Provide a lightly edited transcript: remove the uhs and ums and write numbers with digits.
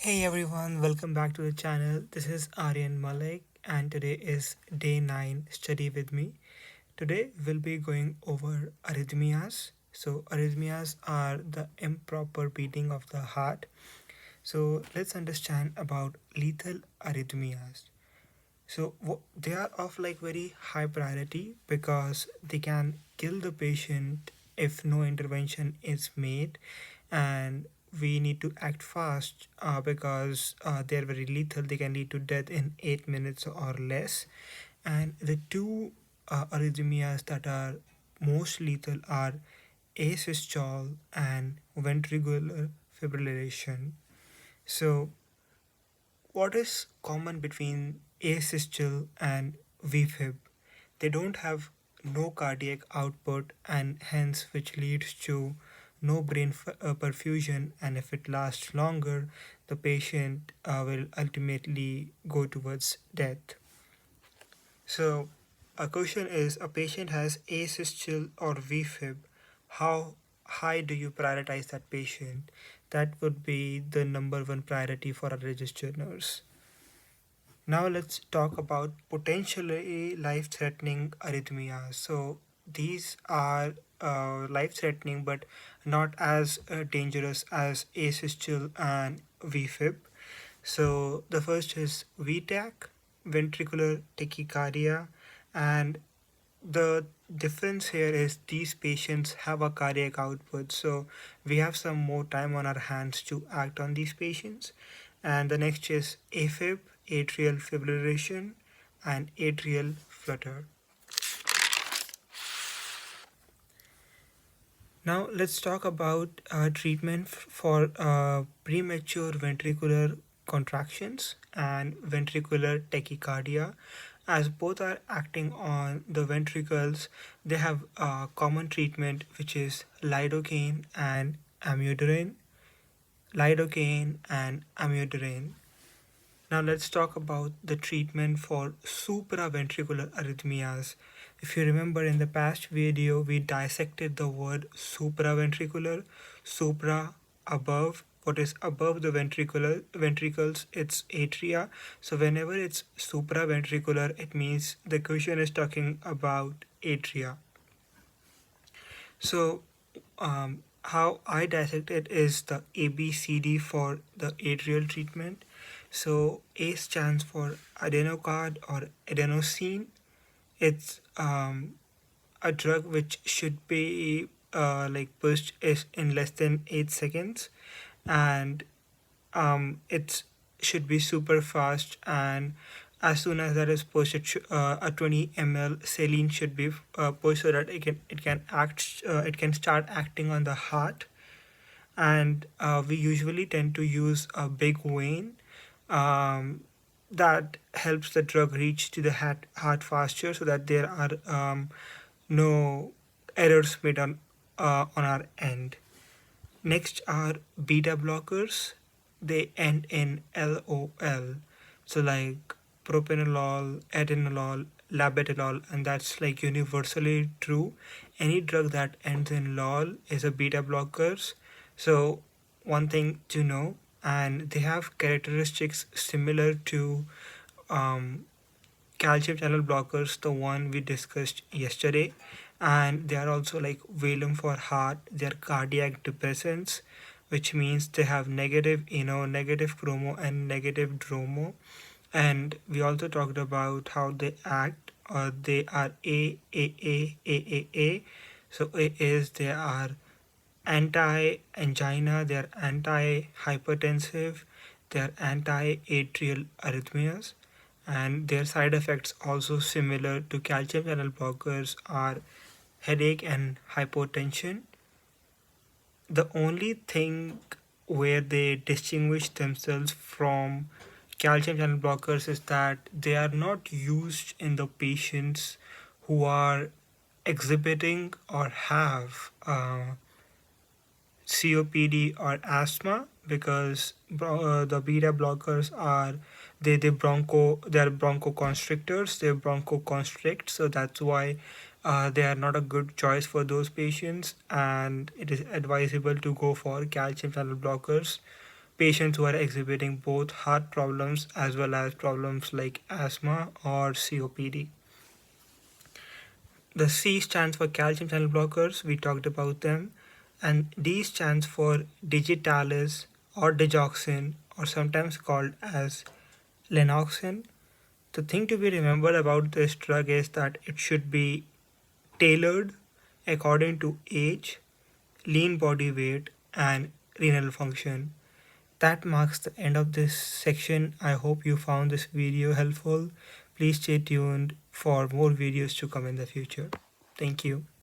Hey everyone, welcome back to the channel. This is Aryan Malik, and today is day 9 study with me. Today we'll be going over arrhythmias. So, arrhythmias are the improper beating of the heart. So, let's understand about lethal arrhythmias. So, they are of like very high priority because they can kill the patient if no intervention is made, and we need to act fast because they are very lethal. They can lead to death in 8 minutes or less. And the two arrhythmias that are most lethal are asystole and ventricular fibrillation. So, what is common between asystole and VFib? They don't have no cardiac output, and hence which leads to no perfusion, and if it lasts longer, the patient will ultimately go towards death. So, a question is, a patient has asystole or VFib. How high do you prioritize that patient? That would be the number one priority for a registered nurse. Now let's talk about potentially life-threatening arrhythmias. So these are life-threatening, but not as dangerous as asystole and VFib. So the first is VTAC, ventricular tachycardia, and the difference here is these patients have a cardiac output, so we have some more time on our hands to act on these patients. And the next is AFib, atrial fibrillation, and atrial flutter. Now let's talk about treatment for premature ventricular contractions and ventricular tachycardia. As both are acting on the ventricles, they have a common treatment which is lidocaine and amiodarone. Lidocaine and amiodarone. Now let's talk about the treatment for supraventricular arrhythmias. If you remember in the past video, we dissected the word supraventricular. Supra, above. What is above the ventricles? It's atria. So whenever it's supraventricular, it means the question is talking about atria. So how I dissect it is the ABCD for the atrial treatment. So A stands for adenocard or adenosine. It's a drug which should be like pushed is in less than 8 seconds, and it should be super fast, and as soon as that is pushed, a 20 ml saline should be pushed so that it can start acting on the heart. And we usually tend to use a big vein um, that helps the drug reach to the heart faster, so that there are no errors made on our end. Next are beta blockers. They end in LOL. So like propranolol, atenolol, labetalol, and that's like universally true. Any drug that ends in lol is a beta blockers. So one thing to know, and they have characteristics similar to um, calcium channel blockers, the one we discussed yesterday, and they are also like Valium for heart. They are cardiac depressants, which means they have negative negative chromo, and negative dromo. And we also talked about how they act. They are A. So A is they are anti-angina, they are anti-hypertensive, they are anti-atrial arrhythmias, and their side effects also similar to calcium channel blockers are headache and hypotension. The only thing where they distinguish themselves from calcium channel blockers is that they are not used in the patients who are exhibiting or have COPD or asthma, because the beta blockers are they are bronchoconstrictors, they bronchoconstrict, so that's why they are not a good choice for those patients, and it is advisable to go for calcium channel blockers patients who are exhibiting both heart problems as well as problems like asthma or COPD. The C stands for calcium channel blockers, we talked about them, and D stands for digitalis or digoxin, or sometimes called as lenoxin. The thing to be remembered about this drug is that it should be tailored according to age, lean body weight, and renal function. That marks the end of this section. I hope you found this video helpful. Please stay tuned for more videos to come in the future. Thank you.